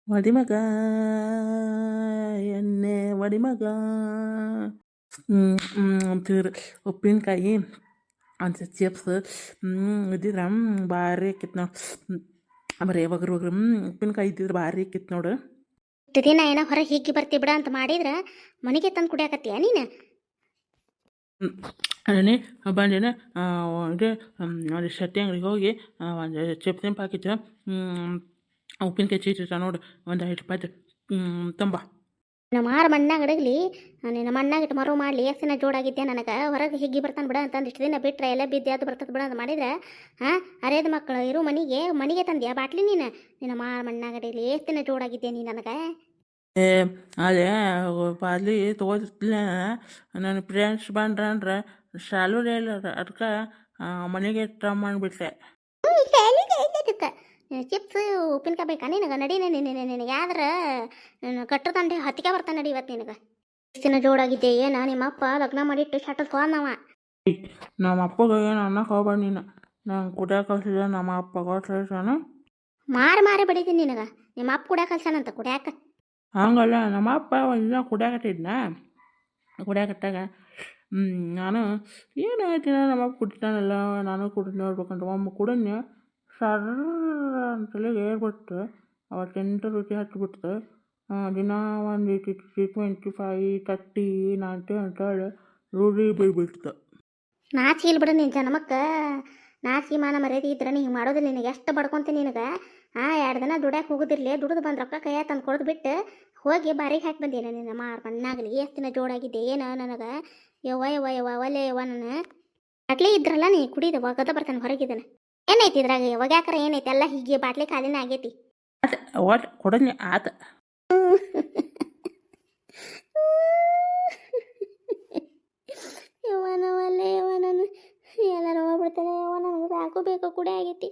ವಡಿಮಗ ಎಣ್ಣೆ ವಡಿಮಗ ಅಂತೀರಿ ಉಪ್ಪಿನಕಾಯಿ ಅಂತ ಚಿಪ್ಸ್ ಇದ್ದಿದ್ರೆ ಭಾರಿ ಆಕಿತ್ತು ನೋಡಿ. ಬರೀ ಒಗ್ರು ಉಪ್ಪಿನಕಾಯಿ ಇದ್ದಿದ್ರೆ ಭಾರಿ ಆಕಿತ್ತು ನೋಡು. ಇಷ್ಟು ದಿನ ಏನೋ ಹೊರಗೆ ಹಿಗ್ಗಿ ಬರ್ತಿ ಬಿಡ ಅಂತ ಮಾಡಿದ್ರೆ ಮನೆಗೆ ತಂದು ಕುಡಿಯಾಕತ್ತೀಯ ನೀನು? ಅದನ್ನೇ ಬಂದೇನೆ ಇದು ಅದು ಶೆಟ್ಟಿ ಅಂಗಡಿಗೆ ಹೋಗಿ ಒಂದು ಚಿಪ್ಸಿನ ಪ್ಯಾಕೆಟ್ ಉಪ್ಪಿನಕಾಯಿ ಚೀಟಿರ್ತಾವೆ ನೋಡು, ಒಂದು 5 ರೂಪಾಯ್ದು ತಂಬ. ನಮ್ಮ ಮಾರ ಮಣ್ಣಾಗ ಅಡಗಲಿ ನಿನ್ನ ಮಣ್ಣಾಗಿಟ್ಟು ಮರು ಮಾಡಲಿ ಎಷ್ಟು ದಿನ ಜೋಡಾಗಿದ್ದೆ ನನಗೆ ಹೊರಗೆ ಹಿಗ್ಗಿ ಬರ್ತಾನೆ ಬಿಡ ಅಂತಂದು ಇಷ್ಟು ದಿನ ಬಿಟ್ಟರೆ ಎಲ್ಲ ಬಿದ್ದು ಅದು ಬರ್ತದೆ ಬಿಡ ಅಂತ ಮಾಡಿದ್ರೆ ಹಾಂ ಅರೇದ ಮಕ್ಕಳು ಇರು ಮನೆಗೆ ತಂದ್ಯಾ ಬಾಟ್ಲಿ ನೀನು? ನಿನ್ನ ಮಾರ ಮಣ್ಣಾಗ ಅಡಗಲಿ ಎಷ್ಟು ದಿನ ಜೋಡಾಗಿದ್ದೆ ನೀನು ನನಗೆ? ಅದೇ ಬಾದ್ಲಿ ತೊಗೋತಿಲ್ಲ, ನನ್ನ ಫ್ರೆಂಡ್ಸ್ ಬಂದ್ರೆ ಶಾಲು ಇಲ್ಲ ಅದಕ್ಕೆ ಮನೆಗೆ ಟ್ರಾ ಮಾಡಿಬಿಟ್ಟೆ. ಚಿಪ್ಸ್ ಉಪ್ಪಿನಕಾಯಿ ಬೇಕಾ ನಿನಗೆ? ನಡಿ ನಿನಗೆ ಯಾವ್ದಾರ ಕಟ್ಟದಂಡೆ ಹತ್ತಿಗೆ ಬರ್ತಾನೆ ನಡಿ ಇವತ್ತು ನಿನಗೆ. ಎಷ್ಟು ದಿನ ಜೋಡಾಗಿದ್ದೆ ಏನ ನಿಮ್ಮಪ್ಪ ಲಗ್ನ ಮಾಡಿಟ್ಟು ಶಟಲ್ ತೊಗೊಂಡವ. ನಮ್ಮ ಅಪ್ಪಗೆ ಏನು ಅನ್ನಕ್ಕೆ ಹೋಗ್ಬೇಡ ನೀನು, ನಂಗೆ ಕುಡಿಯೋಕೆ ಕಳ್ಸಿದ ನಮ್ಮ ಅಪ್ಪ ಕೊಡ್ಸಾನು ಮಾರಿ ಬಡಿತೀನಿ ನಿನಗೆ. ನಿಮ್ಮ ಅಪ್ಪ ಕುಡಿಯಾಕ ಕಲ್ಸಾನಂತ ಕುಡಿಯಾಕ. ಹಂಗಲ್ಲ, ನಮ್ಮ ಅಪ್ಪ ಒಂದಿನ ಕುಡಿಯಾಕತ್ತಿದ್ನ, ಕುಡಿಯಾಕತ್ತಾಗ ನಾನು ಏನು ಹೇಳ್ತೀನಿ, ನಮ್ಮ ಅಪ್ಪ ಕುಡಿತಾನಲ್ಲ ನಾನು ಕುಡಿದು ನೋಡ್ಬೇಕಂತ ಒಮ್ಮೆ ಕುಡಿದ್ನ ಸರ್ ಅಂತಲಿಗೆ ಹೇಳ್ಬಿಟ್ಟು ಅವತ್ತೆಂಟು ರುಚಿ ಹಚ್ಚಿಬಿಡ್ತು. ದಿನ ಒಂದು 25, 30, 90 ಅಂತೇಳಿ ರೂಢಿ ಬೀಳ್ಬಿಡ್ತು. ನಾಚಿಲ್ ಬಿಡು ನಿನ್ನ ಜನ್ಮಕ್ಕೆ. ನಾಚಿ ಮಾನ ಮರ್ಯಾದೆ ಇದ್ರೆ ನೀ ಹಿಂಗೆ ಮಾಡೋದಿಲ್ಲ. ನಿನಗೆ ಎಷ್ಟು ಬಡ್ಕೊಂತೀನಿ ನಿನಗೆ. 2 ದಿನ ದುಡ್ಯಾಕೆ ಹೋಗೋದಿರಲಿ, ದುಡ್ದು ಬಂದು ರೊಕ್ಕ ಕೈಯ ತಂದು ಕೊಡ್ದು ಬಿಟ್ಟು ಹೋಗಿ ಬಾರಿಗೆ ಹಾಕಿ ಬಂದೇನೆ ನಿನ್ನ ಮಾರು ಮಣ್ಣಾಗಲಿ. ಎಷ್ಟು ದಿನ ಜೋಡಾಗಿದ್ದೆ ಏನು ನನಗೆ? ಯವ್ವ ಒಲೆ ಯವ್ವ ನಾನು ಬಾಟ್ಲಿ ಇದ್ರಲ್ಲ ನೀ ಕುಡಿದು ಒಗದ ಬರ್ತಾನೆ ಹೊರಗಿದ್ದಾನೆ. ಏನೈತಿ ಇದ್ರಾಗ ಒಗ್ಯಾಕರ ಏನೈತಿ? ಎಲ್ಲ ಹೀಗೆ ಬಾಟ್ಲಿ ಖಾಲಿನ ಆಗೈತಿ. ಒಟ್ಟು ಕೊಡೋದು ಆತ. ಯವ್ವನ ಒಲ್ಲೆ ಯವ್ವ ನಾನು ಎಲ್ಲರೂ ಹೋಗ್ಬಿಡ್ತಾನೆ. ಯವ್ವ ನನಗೆ ಸಾಕು ಬೇಕು ಕುಡಿ ಆಗೈತಿ.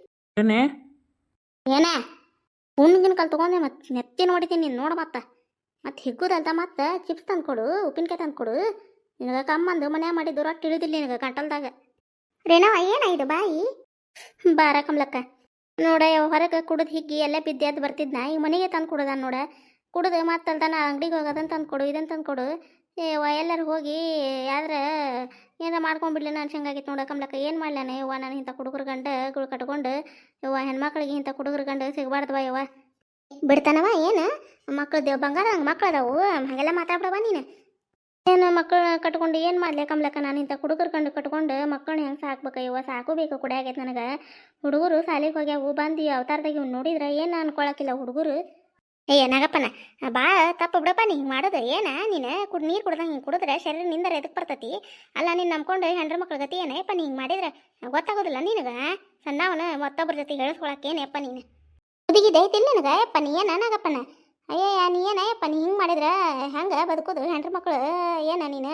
ಏನ ಹುಣ್ಗಿನ ಕಲ್ ತೊಗೊಂಡೆ ಮತ್ತೆ ನೆತ್ತಿ ನೋಡಿತೀನಿ ನೀನು ನೋಡು. ಮತ್ತೆ ಹಿಗ್ಗುದಲ್ದ ಮತ್ತೆ ಚಿಪ್ಸ್ ತಂದು ಕೊಡು, ಉಪ್ಪಿನಕಾಯಿ ತಂದು ಕೊಡು. ನಿನಗೆ ಕಮ್ಮಂದು ಮನ್ಯಾಗ ಮಾಡಿದ್ದು ರೊಟ್ಟಿ ಇಳಿದಿಲ್ಲ ನಿನಗೆ ಕಂಟಲ್ದಾಗ. ರೇಣವ ಏನಾಯ್ತು ಬಾಯಿ ಬಾರ ಕಮ್ಲಕ್ಕ ನೋಡ. ಹೊರಗೆ ಕುಡಿದು ಹಿಗ್ಗಿ ಎಲ್ಲ ಬಿದ್ದೆ ಅದು ಬರ್ತಿದ್ನ ಈಗ ಮನೆಗೆ ತಂದು ಕೊಡೋದ ನೋಡ. ಕುಡಿದು ಮತ್ತಲ್ದಾನ ಅಂಗಡಿಗೆ ಹೋಗೋದನ್ನು ತಂದು ಕೊಡು, ಇದನ್ನು ತಂದು ಕೊಡು. ಎಲ್ಲರೂ ಹೋಗಿ ಯಾವ್ದಾರ ಏನಾರ ಮಾಡ್ಕೊಂಡ್ಬಿಡ್ಲಿ ನಾನು ಹಂಗಾಗಿತ್ತು ನೋಡ ಕಮ್ಲಕ್ಕ. ಏನು ಮಾಡ್ಲಾನೆ ಯವ್ವ ನಾನು ಇಂಥ ಹುಡುಗರು ಗಂಡಗಳು ಕಟ್ಕೊಂಡು ಯವ್ವ ಹೆಣ್ಮಕ್ಳಿಗೆ ಇಂಥ ಹುಡುಗರು ಗಂಡ ಸಿಗಬಾರ್ದವ ಯವ್ವ. ಬಿಡ್ತಾನವ ಏನು ಮಕ್ಳು ಬಂಗಾರ ಹಂಗೆ ಮಕ್ಳು ಅದಾವು ಹಾಗೆಲ್ಲ ಮಾತಾಡ್ಬಿಡವ ನೀನು. ಏನು ಮಕ್ಕಳು ಕಟ್ಕೊಂಡು ಏನು ಮಾಡಲಿ ಕಮ್ಲಕ್ಕ? ನಾನು ಇಂಥ ಹುಡುಗರು ಕಂಡು ಕಟ್ಕೊಂಡು ಮಕ್ಕಳನ್ನ ಹೆಂಗೆ ಸಾಕ್ಬೇಕು ಯವ್ವ? ಸಾಕು ಬೇಕು ಕುಡಿ ಆಗೈತೆ ನನಗೆ. ಹುಡುಗರು ಸಾಲಿಗೆ ಹೋಗ್ಯಾವು ಬಂದು ಅವತಾರದಾಗ ಇವ್ನು ನೋಡಿದ್ರೆ ಏನು ಅನ್ಕೊಳಕಿಲ್ಲ ಹುಡುಗರು. ನಾಗಪ್ಪನ ಬಾ ತಪ್ಪು ಬಿಡಪ್ಪ ನೀ ಹಿಂಗೆ ಮಾಡೋದು. ಏನ ನೀನು ನೀರು ಕುಡ್ದಂಗೆ ಹಿಂಗೆ ಕುಡಿದ್ರೆ ಶರೀರ ನಿಂದರ ಎದಕ್ಕೆ ಬರ್ತತಿ? ಅಲ್ಲ ನೀನು ನಂಬ್ಕೊಂಡು ಹೆಂಡ್ರ ಮಕ್ಳ ಗತಿ ಏನಪ್ಪ ನೀ ಹಿಂಗೆ ಮಾಡಿದ್ರೆ ಗೊತ್ತಾಗೋದಿಲ್ಲ ನಿನಗೆ? ಸಣ್ಣವನ ಮತ್ತೊಬ್ಬರ ಜೊತೆ ಹೇಳಿಸ್ಕೊಳಕ್ಕೆ ಏನಪ್ಪ ನೀನು? ಹುಡುಗಿ ದೈತಿಲ್ಲ ನನಗೆ ಯಪ್ಪ ನೀ ಏನ ನಾಗಪ್ಪನ? ನೀ ಏನಯ್ಯಪ್ಪ ನೀ ಹಿಂಗೆ ಮಾಡಿದ್ರೆ ಹೆಂಗೆ ಬದುಕೋದು? ಹೆಂಡ್ರ ಮಕ್ಳು ಏನ ನೀನು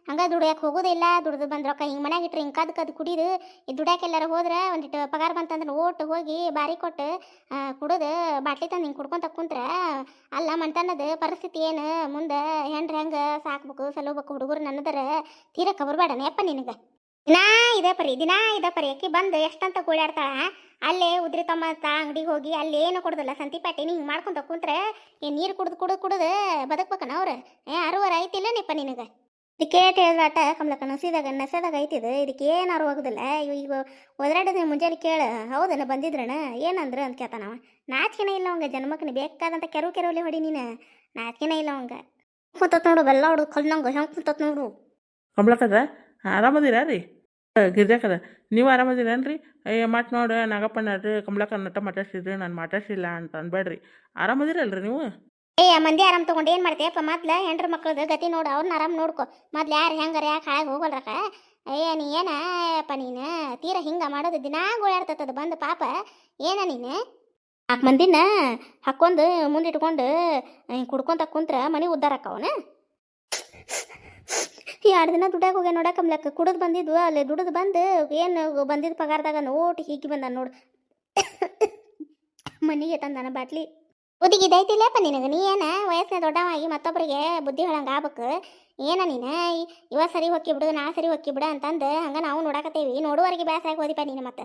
ಹಂಗೆ ದುಡಿಯೋಕೆ ಹೋಗೋದಿಲ್ಲ, ದುಡ್ದು ಬಂದು ರೊಕ್ಕ ಹಿಂಗೆ ಮನ್ಯಾಗ ಇಟ್ರೆ ಹಿಂಗೆ ಕದ್ದು ಕುಡಿದು ಈ ದುಡ್ಯಾಕೆ ಎಲ್ಲಾರು ಹೋದ್ರೆ ಒಂದಿಟ್ಟು ಪಗಾರ ಬಂತಂದ್ರೆ ಓಟು ಹೋಗಿ ಬಾರಿ ಕೊಟ್ಟು ಕುಡಿದು ಬಾಟ್ಲಿ ತಂದು ಹಿಂಗೆ ಕುಡ್ಕೊಂತ ಕುಂತ್ರೆ ಅಲ್ಲ ಮಣ್ತನದ ಪರಿಸ್ಥಿತಿ ಏನು ಮುಂದೆ? ಹೆಂಡ್ರ ಹೆಂಗೆ ಸಾಕ್ಬೇಕು ಸಲೋಬೇಕು ಹುಡುಗರು ನನ್ನದರ ತೀರಕ್ಕೆ ಬರಬೇಡನೇಪ್ಪ ನಿನಗೆ. ದಿನಾ ಇದೇ ಪರಿ ಅಕ್ಕಿ ಬಂದು ಎಷ್ಟಂತ ಗೋಳಾಡ್ತಾಳ. ಅಲ್ಲೇ ಉದ್ರಿ ತಮ್ಮ ಅಂಗಡಿಗೆ ಹೋಗಿ ಅಲ್ಲಿ ಏನು ಕೊಡೋದಿಲ್ಲ ಸಂತಿಪಾಟಿ ಹಿಂಗೆ ಮಾಡ್ಕೊಂತ ಕುಂತ್ರೆ ನೀರು ಕುಡ್ದು ಬದುಕ್ಬೇಕನ ಅವ್ರು? ಅರುವರ ಐತಿಲ್ಲ ನಿಪ್ಪ ನಿನಗೆ. ಇದಕ್ಕೆ ಹೇಳಿದಾಟ ಕಮ್ಲಕ್ಕ ನಸದಾಗ ಐತಿದು. ಇದಕ್ಕೆ ಏನು ಅರುವಾಗೋದಿಲ್ಲ. ಈಗ ಒದರಾಡಿದ ಮುಂಜಾನೆ ಕೇಳು ಹೌದನ ಬಂದಿದ್ರಣ ಏನಂದ್ರು ಅಂತ ಕೇಳ್ತಾನವ. ನಾಚಿಕೆನ ಇಲ್ಲ ಅವಂಗ ಜನ್ಮಕ್ಕನ ಬೇಕಾದಂಥ ಕೆರವಲ್ಲಿ ಹೊಡಿ ನೀನು. ನಾಚಿಕೆನ ಇಲ್ಲ ಅವಂಗ. ಕುಂತತ್ ನೋಡು ಬೆಲ್ಲ ಹೊಡು ಕಲ್ನಂಗೆ ಹೆಂಗೆ ಕುಂತತ್ ನೋಡು. ಕಮ್ಲಕ್ಕದ ಆರಾಮದಿರ ರೀ? ಗಿರ್ಜಾಕದ ನೀವು ಆರಾಮದಿರೇನ್ರಿ? ಮತ್ತು ನೋಡಿ ನಾಗಪ್ಪನ ರೀ ಕಮ್ಲಕ್ಕ ನಟ ಮಾತಾಡ್ಸಿದ್ರಿ, ನಾನು ಮಾತಾಡ್ಸಿಲ್ಲ ಅಂತ ಅನ್ಬೇಡ್ರಿ. ಆರಾಮದಿರಲ್ರಿ ನೀವು? ಮಂದಿ ಆರಾಮ್ ತೊಗೊಂಡು ಏನು ಮಾಡ್ತೀಯಪ್ಪ? ಮೊದ್ಲು ಹೆಂಡ್ರ ಮಕ್ಳದ ಗತಿ ನೋಡು, ಅವ್ರನ್ನ ಆರಾಮ್ ನೋಡ್ಕೊ. ಮೊದ್ಲು ಯಾರು ಹೆಂಗಾರ ಯಾಕೆ ಹಾಳಾಗಿ ಹೋಗಲ್ರಕ್ಕ? ನೀ ಏನಪ್ಪ ನೀನು ತೀರ ಹಿಂಗೆ ಮಾಡೋದು? ದಿನಾ ಗೋಳಾಡ್ತದ ಬಂದು ಪಾಪ ಏನ ನೀನು? 4 ಮಂದಿನ ಹಾಕ್ಕೊಂಡು ಮುಂದಿಟ್ಕೊಂಡು ಕುಡ್ಕೊಂತ ಕುಂತ್ರ ಮನೆ ಉದ್ದಾರಕ್ಕವನ. 2 ದಿನ ದುಡ್ಯಾಗ ಹೋಗ್ಯ ನೋಡಕಮ್ಲಕ್ಕ. ಕುಡಿದು ಬಂದಿದ್ವು ಅಲ್ಲಿ ದುಡಿದು ಬಂದು ಏನು ಬಂದಿದ್ದು ಪಗಾರದಾಗ ನೋಟ್ ಹೀಗೆ ಬಂದ ನೋಡು ಮನೆಗೆ ತಂದಾನ ಬಾಟ್ಲಿ. ಬುದ್ಧಿಗಿದೈತಿಲ್ಲಪ್ಪ ನಿನಗೆ? ನೀ ಏನ ವಯಸ್ಸಿನ ದೊಡ್ಡವಾಗಿ ಮತ್ತೊಬ್ಬರಿಗೆ ಬುದ್ಧಿ ಹೇಳಂಗೆ ಆಗ್ಬೇಕು ಏನ ನೀನು? ಇವ ಸರಿ ಹೊಕ್ಕಿ ಬಿಡು ನಾ ಸರಿ ಹೊಕ್ಕಿ ಬಿಡು ಅಂತಂದು ಹಂಗೆ ನಾವು ನೋಡಕತ್ತೇವಿ. ನೋಡುವವರೆಗೆ ಬೇಸರ ಆಗಿ ಹೋದಿಪ್ಪ ನೀನು. ಮತ್ತೆ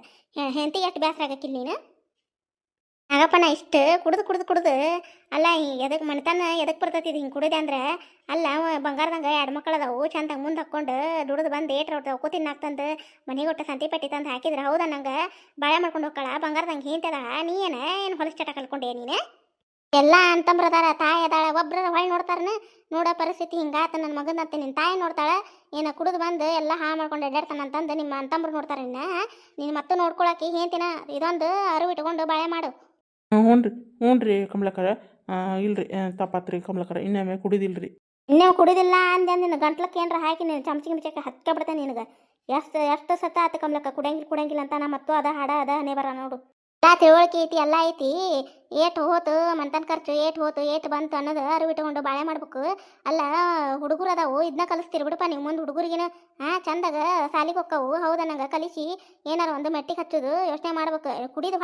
ಹೆಂಡತಿಗೆ ಎಷ್ಟು ಬೇಸರ ಆಗಕ್ಕಿಲ್ಲ ನೀನು? ನಾಗಪ್ಪನ ಇಷ್ಟು ಕುಡ್ದು ಅಲ್ಲ ಎದಕ್ಕೆ ಮನೆತನ ಎದಕ್ಕೆ ಬರ್ತೈತಿ ಇದು ಹಿಂಗೆ ಕುಡಿದೆ ಅಂದ್ರೆ ಅಲ್ಲ ಬಂಗಾರದಂಗೆ ಎರಡು ಮಕ್ಕಳು ಅದಾವು ಚಂದಾಗ ಮುಂದೆ ಹಾಕ್ಕೊಂಡು ದುಡ್ದು ಬಂದು ಏಟ್ರ ಒಕ್ಕೂ ತಿನ್ನಾಕ್ತಂದು ಮನೆಗೆ ಒಟ್ಟು ಸಂತಿ ಪಟ್ಟಿ ತಂದು ಹಾಕಿದ್ರೆ ಹೌದಾ ನಂಗೆ ಬಾಳೆ ಮಾಡ್ಕೊಂಡು ಹೋಗ್ಕಳ ಬಂಗಾರದಂಗೆ ಹಿಂತದ ನೀ ಏನು ಹೊಲಸು ಚಟ ಕಲ್ಕೊಂಡೆ ನೀನು ಎಲ್ಲ ಅಂತಂಬ್ರದಾರ ತಾಯಿ ಅದಾಳ ಒಬ್ರ ಹೊಳ್ಳಿ ನೋಡ್ತಾರನ ನೋಡೋ ಪರಿಸ್ಥಿತಿ ಹಿಂಗಾತ ನನ್ನ ಮಗನಂತೆ ನಿನ್ನ ತಾಯಿ ನೋಡ್ತಾಳೆ ಏನ ಕುಡಿದು ಬಂದು ಎಲ್ಲ ಹಾಳು ಮಾಡ್ಕೊಂಡು ಅಡ್ಡಾಡ್ತಾನ ಅಂತಂದು ನಿಮ್ಮ ಅಂತಂಬ್ರು ನೋಡ್ತಾರೆ ನೀನು ಮತ್ತೆ ನೋಡ್ಕೊಳಕ್ಕೆ ಹೇಳ್ತೀನ ಇದೊಂದು ಅರಿವು ಇಟ್ಕೊಂಡು ಬಾಳೆ ಮಾಡು. ಹ್ಞೂ ರೀ ಹ್ಞೂ ರೀ ಕಮಲಕ್ಕರ ಇಲ್ರಿ ತಪ್ಪಾತ್ರಿ ಕಮಲಕ್ಕರ ಇನ್ನೊಮ್ಮೆ ಕುಡಿದಿಲ್ರಿ. ಇನ್ನೇವು ಕುಡಿದಿಲ್ಲ ಅಂದೆ ನಿನ್ನ ಗಂಟ್ಲಕ್ಕೆ ಏನಾರ ಹಾಕಿ ನೀನು ಚಮಚಕ್ಕೆ ಹತ್ಕ ಬಿಡ್ತೇನೆ ನಿನಗೆ ಎಷ್ಟು ಸತ ಆತ ಕಮಲಕ್ಕ ಕುಡಂಗಿಲ್ಲ ಅಂತ ನಾ ಮತ್ತು ಅದ ಹಾಡ ಅದ ಹನೇ ಬರ ನೋಡು ಎಲ್ಲ ತಿಳುವಳಿಕೆ ಐತಿ ಎಲ್ಲ ಐತಿ ಏಟು ಹೋತು ಮಂತನ ಖರ್ಚು ಏಟು ಬಂತು ಅನ್ನೋದು ಅರಿವು ಇಟ್ಕೊಂಡು ಬಾಳೆ ಮಾಡ್ಬೇಕು. ಅಲ್ಲ ಹುಡುಗರು ಅದಾವು ಇದನ್ನ ಕಲಿಸ್ತೀರಿ ಬಿಡಪ್ಪ ನೀವು ಮುಂದೆ ಹುಡುಗರಿಗಿನ ಚಂದಾಗ ಸಾಲಿಗೆ ಹೋಕ್ಕವು ಹೌದಾ ನಂಗೆ ಕಲಿಸಿ ಏನಾರ ಒಂದು ಮೆಟ್ಟಿಗೆ ಹಚ್ಚೋದು ಯೋಚನೆ ಮಾಡ್ಬೇಕು. ಕುಡಿದು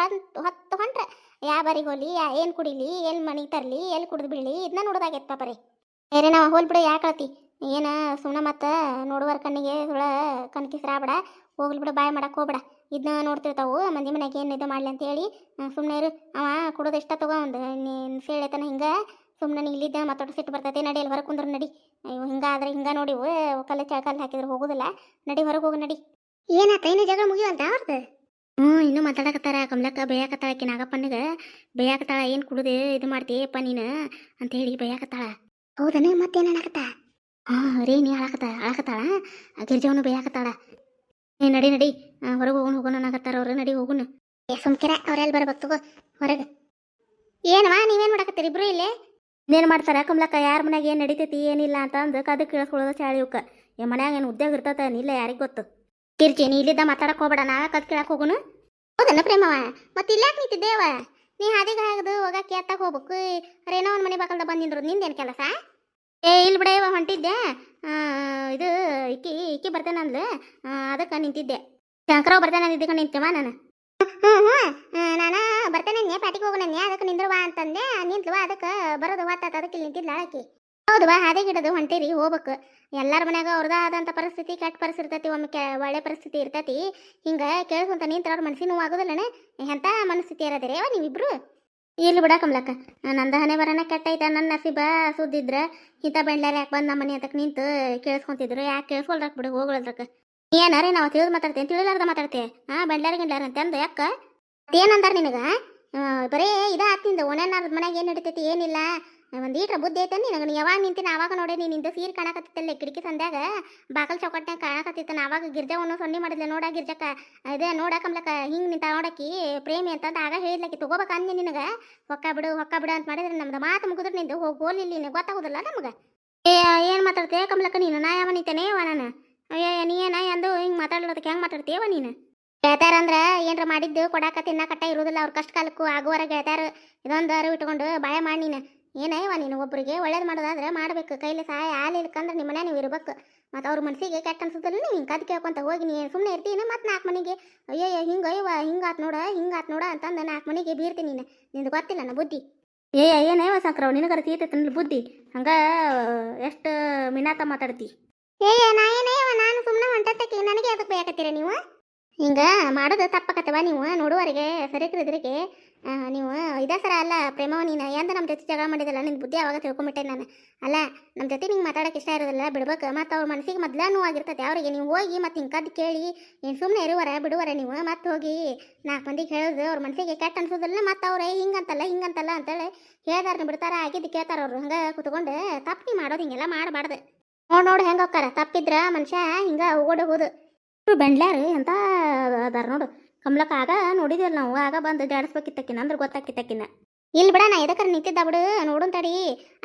ಹೊತ್ತು ಹೊಂಟ್ರೆ ಯಾವ ಬಾರಿಗೆ ಹೋಲಿ ಏನು ಕುಡಿಲಿ ಎಲ್ಲಿ ಮನೆಗೆ ತರಲಿ ಎಲ್ಲಿ ಕುಡಿದು ಬಿಡಲಿ ಇದನ್ನ ನೋಡೋದಾಗೈತೆ ಪಾಪ ರೀ. ಬೇರೆ ನಾವು ಹೋಲ್ ಬಿಡು ಯಾಕಳತಿ ಏನು ಸುಮ್ಮನೆ ಮತ್ತು ನೋಡುವರ ಕಣ್ಣಿಗೆ ಸುಳ ಕಣ್ಕಿಸ್ರಾಬಿಡ ಹೋಗ್ಲಿ ಬಿಡು ಬಾಯ್ ಮಾಡಕ್ಕೆ ಹೋಗ್ಬೇಡ ಇದನ್ನ ನೋಡ್ತಿರ್ತಾವು ಮಂದಿ ಮನೆಗೆ ಏನು ಇದು ಮಾಡಲಿ ಅಂತೇಳಿ ಸುಮ್ಮನೆ ಇರು. ಅವ ಕುಡೋದು ಇಷ್ಟ ತಗೋ ಒಂದು ನೀನು ಸೇಳತನ ಹಿಂಗೆ ಸುಮ್ಮನೆ ನೀ ಇಲ್ಲಿದ್ದ ಮತ್ತೊಟ್ಟು ಸಿಟ್ಟು ಬರ್ತೈತೆ ನಡಿ ಅಲ್ಲಿ ಹೊರಗೆ ಕುಂದ್ರೆ ನಡಿ ಹಿಂಗಾದ್ರೆ ಹಿಂಗೆ ನೋಡಿ ಕಲ್ಲು ಹಾಕಿದ್ರೆ ಹೋಗೋದಿಲ್ಲ ನಡಿ ಹೊರಗೆ ಹೋಗಿ ನಡಿ. ಏನಾತ ಇನ್ನು ಜಗಳ ಮುಗಿಯುವಂತ ಅವ್ರದ್ದು ಇನ್ನೂ ಮಾತಾಡಕತ್ತಾರ ಕಮಲಕ್ಕ ಬೇಯಾಕತ್ತಾಳ ಆಕಿ ನಾಗಪ್ಪನಿಗೆ ಬೇಯಾಕತ್ತಾಳ ಏನು ಕುಡಿದು ಇದು ಮಾಡ್ತೀಯಪ್ಪ ನೀನು ಅಂತೇಳಿ ಬೇಯಾಕತ್ತಾಳ. ಹೌದನ ಮತ್ತೇನು ಹೇಳಕತ್ತ ರೇಣಿ ಅಳಕತ್ತಾಳ ಗಿರ್ಜವನು ಬೇಯಾಕತ್ತಾಳ. ನಡಿ ಹೊರಗೆ ಹೋಗೋಣ ಅನ್ನಕತ್ತಾರ ಅವ್ರು ನಡಿ ಹೋಗುಣ. ಸುಮ್ಕಿರ ಅವ್ರೆಲ್ಲಿ ಬರ್ಬೇಕು ತಗೋ ಹೊರಗೆ. ಏನವಾ ನೀವೇನು ಮಾಡಕತ್ತೀರಿ ಇಬ್ರು ಇಲ್ಲೇ ಇನ್ನೇನು ಮಾಡ್ತಾರ ಕಮಲಕ್ಕ ಯಾರ ಮನ್ಯಾಗ ಏನು ನಡಿತೈತಿ ಏನಿಲ್ಲ ಅಂತ ಅಂದು ಕದು ಕೇಳಿಸ್ಕೊಳ್ಳೋದು ಚಾಳಿ ಇವಕ್ಕೆ ಮನ್ಯಾಗ ಏನು ಉದ್ಯೋಗ ಇರ್ತತ ಇಲ್ಲ ಯಾರಿಗೆ ಗೊತ್ತು. ಕಿರ್ಚಿ ನೀ ಇಲ್ಲಿದ್ದ ಮಾತಾಡಕ್ಕೆ ಹೋಗ್ಬೇಡ ನಾ ಕದ್ ಕೇಳಕ್ಕೆ ಹೋಗುನು. ಹೌದನ್ನ ಪ್ರೇಮವ ಮತ್ತೆ ಇಲ್ಲಾಕೆ ನಿಂತಿದ್ದೇವ ನೀ ಹಾದಿಗೆ ಹಾಗದು ಹೋಗಕ್ಕೆ ಎತ್ತಾಗ ಹೋಗ್ಬೇಕು ರೇನೋ ಒಂದು ಮನೆ ಬಾಕಲ್ದ ಬಂದಿಂದ್ರು ನಿಂದೇನು ಕೆಲಸ ಇಲ್ಲಿ ಬಿಡ ಇವ ಹೊಂಟಿದ್ದೆ ಇದು ಇಕ್ಕಿ ಬರ್ತೇನೆ ಅಂದ್ಲು ಅದಕ್ಕೆ ನಿಂತಿದ್ದೆ. ಶಂಕರಾವ್ ಬರ್ತೇನೆ ಅಂದಿದ್ದಕ್ಕೆ ನಿಂತೇವ ನಾನು ನಾನು ಬರ್ತೇನೆ ಪ್ಯಾಟಿಗೆ ಹೋಗೋಣ ಅದಕ್ಕೆ ನಿಂದ್ರವಾ ಅಂತಂದೆ ನಿಂತ್ಲವಾ ಅದಕ್ಕೆ ಬರೋದು ಹೊತ್ತಾತ ಅದಕ್ಕೆ ನಿಂತಿದ್ಲ ಆಕಿ. ಹೌದು ಬಾ ಹಾದೇ ಗಿಡದು ಹೊಂಟೀರಿ ಹೋಗ್ಬೇಕು ಎಲ್ಲರ ಮನ್ಯಾಗ ಅವ್ರದ ಆದಂಥ ಪರಿಸ್ಥಿತಿ ಕೆಟ್ಟ ಪರಿಸ್ಥಿತಿ ಇರ್ತೈತಿ ಒಮ್ಮೆ ಒಳ್ಳೆ ಪರಿಸ್ಥಿತಿ ಇರ್ತೈತಿ ಹಿಂಗೆ ಕೇಳಿಸ್ಕೊಂತ ನಿಂತರ ಅವ್ರ ಮನಸ್ಸಿನ ನೋವು ಆಗೋದಿಲ್ಲನೆ ಎಂಥ ಮನಸ್ಥಿತಿ ಇರೋದಿರಿ ನೀವಿಬ್ರು. ಇಲ್ಲಿ ಬಿಡ ಕಮಲಕ್ಕ ನಂದ ಹಣೆ ಬರೋಣ ಕೆಟ್ಟೈತ ನನ್ನ ನಸೀಬ ಸುದ್ದಿದ್ರ ಇಂಥ ಬೆಂಡ್ಲಾರ ಯಾಕೆ ಬಂದು ನಮ್ಮ ಮನೆ ಅಂತಕ್ಕೆ ನಿಂತು ಕೇಳಿಸ್ಕೊಂತಿದ್ರು ಯಾಕೆ ಕೇಳಿಸ್ಕೊಳ್ರಕ್ ಬಿಡು ಹೋಗೋದ್ರಕ್ಕೆ ಏನಾರೇ ನಾವು ತಿಳಿದು ಮಾತಾಡ್ತೇನೆ ತಿಳಿಲಾರ್ದ ಮಾತಾಡ್ತೇ ಬೆಂಡ್ಲಾರ ಅಂತಂದು ಯಾಕೆ ಏನಂದಾರ ನಿನಗೆ ಬರೀ ಇದಾಗ್ತಿಂದ ಒಣೆನಾರ್ದ ಮನೆಗೆ ಏನು ನಡಿತೈತಿ ಏನಿಲ್ಲ ಒಂದು ಈಟ್ರ ಬುದ್ಧಿ ಐತೆ ನಿನಗೆ ನೀ ಯಾವಾಗ ನಿಂತೀನಿ ಆವಾಗ ನೋಡಿ ನಿಂದು ಸೀರೆ ಕಾಣಕತ್ತಿತ್ತಲ್ಲ ಕಿಟಕಿ ಸಂದ್ಯಾಗ ಬಾಕಲ್ ಚೌಕಟ್ನಾಗ ಕಾಣಕತ್ತಿತ್ತಾನ ಆವಾಗ ಗಿರ್ಜವನ್ನು ಸೊನ್ನೆ ಮಾಡಿದ್ಲೆ ನೋಡ ಗಿರ್ಜಕ್ಕ ಇದೇ ನೋಡ ಕಮ್ಲಕ್ಕ ಹಿಂಗೆ ನಿಂತ ನೋಡಕ್ಕಿ ಪ್ರೇಮಿ ಅಂತಂದು ಆಗ ಹೇಳಿದ್ಲಕ್ಕಿ ತಗೋಬೇಕು ಅಂದೆ ನಿನಗೆ ಹೊಕ್ಕ ಬಿಡು ಅಂತ ಮಾಡಿದ್ರೆ ನಮ್ದು ಮಾತು ಮುಗಿದ್ರೆ ನಿಂದು ಹೋಗೋಲಿ ನಿನಗೆ ಗೊತ್ತಾಗೋದಿಲ್ಲ ನಮ್ಗೆ ಏನು ಮಾತಾಡ್ತೇ ಕಮ್ಲಕ್ಕ ನೀನು ನಾ ಯಾವ ನಿಂತೇನೆ ನಾನು ಅಯ್ಯ ನೀನ ಎಂದು ಹಿಂಗೆ ಮಾತಾಡೋದಕ್ಕೆ ಹೆಂಗೆ ಮಾತಾಡ್ತೀಯವ ನೀನು ಗೆಳತಾರ ಅಂದ್ರೆ ಏನ್ರ ಮಾಡಿದ್ದು ಕೊಡಾಕ ತಿನ್ನಕಟ್ಟ ಇರೋದಿಲ್ಲ ಅವ್ರ ಕಷ್ಟ ಕಾಲಕ್ಕೂ ಆಗುವರ ಗೆಳತಾರ ಇದೊಂದು ಅರಿವು ಇಟ್ಕೊಂಡು ಬಾಳೆ ಮಾಡಿ ನೀನು ಏನಯ್ಯವ ನೀನು ಒಬ್ಬರಿಗೆ ಒಳ್ಳೇದು ಮಾಡೋದಾದ್ರೆ ಮಾಡಬೇಕು ಕೈಲಿ ಸಹಾಯ ಆಲಿಲ್ಕಂದ್ರೆ ನಿಮ್ಮ ಮನೆ ನೀವು ಇರಬೇಕು ಮತ್ತು ಅವ್ರ ಮನಸ್ಸಿಗೆ ಕೆಟ್ಟ ಅನ್ಸುತ್ತಲ್ಲ ನೀವು ಹಿಂಗೆ ಕದ್ ಕೇಳ್ಕೊಂತ ಹೋಗಿ ನೀ ಸುಮ್ಮನೆ ಇರ್ತೀನಿ ಮತ್ತು 4 ಮನೆಗೆ ಅಯ್ಯಯ್ಯ ಹಿಂಗಯ್ಯವ ಹಿಂಗಾತ್ ನೋಡ ಅಂತಂದು 4 ಮನೆಗೆ ಬೀರ್ತೀನಿ ನೀನು ನಿಂದು ಗೊತ್ತಿಲ್ಲ ನನ್ನ ಬುದ್ಧಿ ಏನಯ್ಯವ ಸಂಕ್ರವ್ ನಿನಗರ ತೀತೈತೆ ಬುದ್ಧಿ ಹಂಗೆ ಎಷ್ಟು ಮಿನಾತ ಮಾತಾಡ್ತಿ ನಾ ಏನಯ್ಯವ ನಾನು ಸುಮ್ಮನೆ ಹೊಂಟಕ್ಕೆ ನನಗೆ ಅದಕ್ಕೆ ಬೇಕತ್ತೀರ ನೀವು ಹಿಂಗೆ ಮಾಡೋದು ತಪ್ಪಕತ್ತವ ನೀವು ನೋಡುವವರಿಗೆ ಸರಿಕ್ರಿದ್ರಿಗೆ ನೀವು ಇದೇ ಸರ ಅಲ್ಲ ಪ್ರೇಮವ ನೀನು ಎಂದ ನಮ್ಮ ಜೊತೆ ಜಗಳ ಮಾಡಿದಲ್ಲ ನಿನ್ನ ಬುದ್ಧಿ ಅವಾಗ ತಿಳ್ಕೊಂಬಿಟ್ಟೆ ನಾನು ಅಲ್ಲ ನಮ್ಮ ಜೊತೆ ನಿಂಗೆ ಮಾತಾಡೋಕೆ ಇಷ್ಟ ಇರೋದಿಲ್ಲ ಬಿಡ್ಬೇಕು ಮತ್ತು ಅವ್ರ ಮನಸ್ಸಿಗೆ ಮೊದಲ ನೋವಾಗಿರ್ತೈತೆ ಅವರಿಗೆ ನೀವು ಹೋಗಿ ಮತ್ತು ಹಿಂಗೆ ಕದ್ದು ಕೇಳಿ ಏನು ಸುಮ್ಮನೆ ಬಿಡುವರೆ ನೀವು ಮತ್ತೆ ಹೋಗಿ 4 ಮಂದಿಗೆ ಹೇಳೋದು ಅವ್ರ ಮನಸ್ಸಿಗೆ ಕೆಟ್ಟ ಅನ್ಸೋದಿಲ್ಲ ಮತ್ತು ಅವ್ರೆ ಹಿಂಗಂತಲ್ಲ ಅಂತೇಳಿ ಹೇಳ್ದಾರ ಬಿಡ್ತಾರ ಆಗಿದ್ದು ಕೇಳ್ತಾರ ಅವ್ರು ಹಂಗೆ ಕುತ್ಕೊಂಡು ತಪ್ಪು ನೀ ಮಾಡೋದು ಹಿಂಗೆಲ್ಲ ಮಾಡಬಾರ್ದು ನೋಡಿ ಹೆಂಗೆ ಹೋಗ್ತಾರ ತಪ್ಪಿದ್ರ ಮನುಷ್ಯ ಹಿಂಗೆ ಹೋಗೋದು ಬೆಂಡ್ಲಾರು ಅಂತ ಅದಾರ ನೋಡು ಕಮ್ಲಕ್ಕ ಆಗ ನೋಡಿದಿಲ್ಲ ನಾವು ಆಗ ಬಂದು ಜಾಡಿಸ್ಬೇಕಿತ್ತಕ್ಕಿನ ಅಂದ್ರೆ ಗೊತ್ತಾಕಿತ್ತಕ್ಕಿನ ಇಲ್ಲಿ ಬಿಡ ನಾ ಎದಕ್ಕರ ನಿಂತಿದ್ದ ಬಿಡು ನೋಡುನ್ ತಡಿ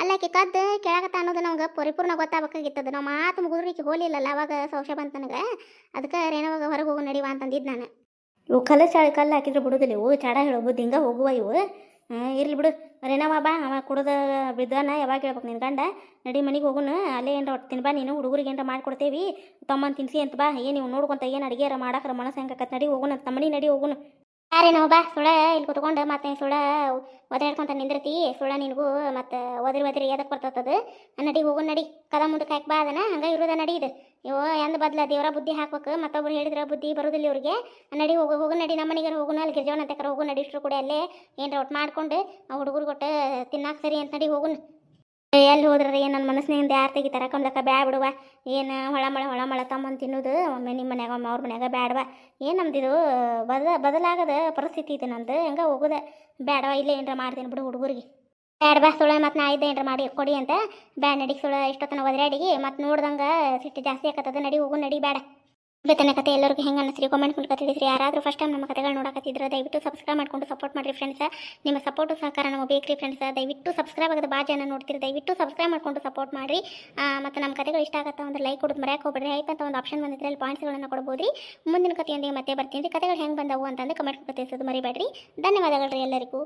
ಅಲ್ಲಾಕಿ ಕದ್ದು ಕೇಳಕತ್ತ ಅನ್ನೋದು ನಮ್ಗೆ ಪರಿಪೂರ್ಣ ಗೊತ್ತಾಗಬೇಕಾಗಿತ್ತದ ನಾವು ಮಾತು ಮುಗಿದ್ರಿಗೆ ಹೋಲಿಲ್ಲಲ್ಲ ಅವಾಗ ಸಂಶಯ ಬಂತು ನನಗೆ ಅದಕ್ಕೆ ರೇಣವಾಗ ಹೊರಗೆ ಹೋಗು ನಡಿವಾ ಅಂತಂದಿದ್ದು ನಾನು ಇವು ಕಲ್ಲು ಹಾಕಿದ್ರೆ ಬಿಡೋದಿಲ್ಲ ಇವು ಚಾಡ ಹೇಳೋದು ಹಿಂಗೆ ಹೋಗುವ ಇವು ಇರ್ಲಿ ಬಿಡು ರೇಣವ ಬಾ ಅವ ಕುಡ್ದು ಬಿದ್ದಾನ ಯಾವಾಗ ಹೇಳ್ಬೇಕು ನಿನ್ನ ಗಂಡ ನಡಿ ಮನೆಗೆ ಹೋಗುನು ಅಲ್ಲೇ ಏನ್ರ ಒಟ್ಟು ತಿನ್ಬಾ ನೀನು ಹುಡುಗರಿಗೆ ಏನ್ರ ಮಾಡ್ಕೊಡ್ತೇವಿ ತಮ್ಮನ ತಿನ್ಸಿ ಅಂತ ಬಾ ನೀವು ನೋಡ್ಕೊಂತ ಏನು ಅಡುಗೆ ಮಾಡಾಕ್ರ ಮನಸ್ಸು ಹೆಂಗಕತ್ ನಡಿ ಹೋಗುನು ತಮ್ಮನಿ ನಡಿ ಹೋಗುನು ಯಾರೇನೋ ಬಾ ಸುಳ ಇಲ್ಲಿ ಕುತ್ಕೊಂಡು ಮತ್ತೆ ಸುಳ ಒದಾಡ್ಕೊಂತ ನಿಂದಿರ್ತಿ ಸುಳ ನಿನಗೂ ಮತ್ತು ಒದ್ರಿ ಎದಕ್ಕೆ ಬರ್ತದ ನಡಿ ಹೋಗು ನಡಿ ಕದ ಮುಂದಕ್ಕೆ ಹಾಕಿ ಬಾ ಅದನ್ನ ಹಂಗೆ ಇರೋದ ನಡಿ ಇದು ಇವ ಎಂದ ಬದ್ಲ ದೇವರ ಬುದ್ಧಿ ಹಾಕ್ಬೇಕು ಮತ್ತೊಬ್ರು ಹೇಳಿದ್ರೆ ಬುದ್ಧಿ ಬರೋದಿಲ್ಲ ಇವ್ರಿಗೆ ನಡಿ ಹೋಗು ನಡಿ ನಮ್ಮ ಮನೆಗಾರ ಹೋಗುನ ಅಲ್ಲಿ ಗಿರ್ಜವನ ಅಂತಕರ ಹೋಗು ನಡಿ ಇಷ್ಟರು ಕೂಡ ಅಲ್ಲೇ ಏನ್ರ ಒಟ್ಟು ಮಾಡ್ಕೊಂಡು ಆ ಹುಡುಗರು ಕೊಟ್ಟು ತಿನ್ನಾಕ ಸರಿ ಅಂತ ನಡಿ ಹೋಗುನ್ ಎಲ್ಲಿ ಹೋದ್ರೆ ಏನು ನನ್ನ ಮನಸ್ಸಿನಿಂದ ಯಾರು ತೆಗಿತಾರ ಕಮ್ಲಕ್ಕ ಬ್ಯಾಡ ಬಿಡುವ ಏನು ಹೊಳ ತಮ್ಮಂದು ತಿನ್ನೋದು ಒಮ್ಮೆ ನಿಮ್ಮ ಮನ್ಯಾಗ ಒಮ್ಮೆ ಅವ್ರ ಮನ್ಯಾಗ ಬ್ಯಾಡವ ಏನು ನಮ್ದಿದು ಬದಲಾಗದ ಪರಿಸ್ಥಿತಿ ಇದು ನಂದು ಹೆಂಗೆ ಹೋಗೋದ ಬ್ಯಾಡವ ಇಲ್ಲೇ ಏನರ ಮಾಡ್ತೀನಿ ಬಿಡು ಹುಡುಗರಿಗೆ ಬ್ಯಾಡ ಬಾ ಸುಳ್ಳ ಮತ್ತು ನಾ ಇದ್ದೆ ಏನರ ಮಾಡಿ ಕೊಡಿ ಅಂತ ಬ್ಯಾಡ ನಡಿ ಸುಳ್ಳ ಇಷ್ಟೊತ್ತನ ಒದರಾಡಿಗೆ ಮತ್ತು ನೋಡ್ದಂಗೆ ಸಿಟ್ಟು ಜಾಸ್ತಿ ಆಕತ್ತದ ನಡಿ ಹೋಗು ನಡಿ ಬೇಡ ಇವತ್ತಿನ ಕತೆ ಎಲ್ಲರಿಗೂ ಹೆಂಗೆ ಅನ್ನಿಸ್ರಿ ಕಾಮೆಂಟ್ ಮೂಲಕ ತಿಳಿಸ್ರಿ ಯಾರಾದರೂ ಫಸ್ಟ್ ಟೈಮ್ ನಮ್ಮ ಕತೆಗಳು ನೋಡಕತ್ತಿದ್ರೆ ದಯವಿಟ್ಟು ಸಬ್ಸ್ಕ್ರೈಬ್ ಮಾಡ್ಕೊಂಡು ಸಪೋರ್ಟ್ ಮಾಡಿರಿ ಫ್ರೆಂಡ್ಸ್ ನಿಮ್ಮ ಸಪೋರ್ಟು ಸಹಕಾರ ನಮಗೆ ಬೇಕ್ರಿ ಫ್ರೆಂಡ್ಸ್ ದಯವಿಟ್ಟು ಸಬ್ಸ್ಕ್ರೈಬ್ ಆಗೋದು ಭಾಳ ಜನ ನೋಡ್ತೀರಿ ದಯವಿಟ್ಟು ಸಬ್ಸ್ಕ್ರೈಬ್ ಮಾಡ್ಕೊಂಡು ಸಪೋರ್ಟ್ ಮಾಡಿರಿ ಮತ್ತು ನಮ್ಮ ಕತೆಗಳು ಇಷ್ಟ ಆಗುತ್ತಾ ಒಂದು ಲೈಕ್ ಕೊಡೋದು ಮರ್ಯಾಕೆ ಹೋಗ್ಬೇಡ್ರಿ ಹೈಪ್ ಅಂತ ಒಂದು ಆಪ್ಷನ್ ಬಂದಿದ್ರೆ ಅಲ್ಲಿ ಪಾಯಿಂಟ್ಸ್ಗಳನ್ನು ಕೊಡ್ಬೋದು ರೀ ಮುಂದಿನ ಕತೆಯೊಂದಿಗೆ ಮತ್ತೆ ಬರ್ತೀನಿ ರೀ ಕತೆಗಳು ಹೆಂಗೆ ಬಂದವು ಅಂತಂದು ಕಮೆಂಟ್ ಮೂಲಕ ತಿಳಿಸೋದು ಮರಿಬೇಡ್ರಿ ಧನ್ಯವಾದಗಳು ರೀ ಎಲ್ಲರಿಗೂ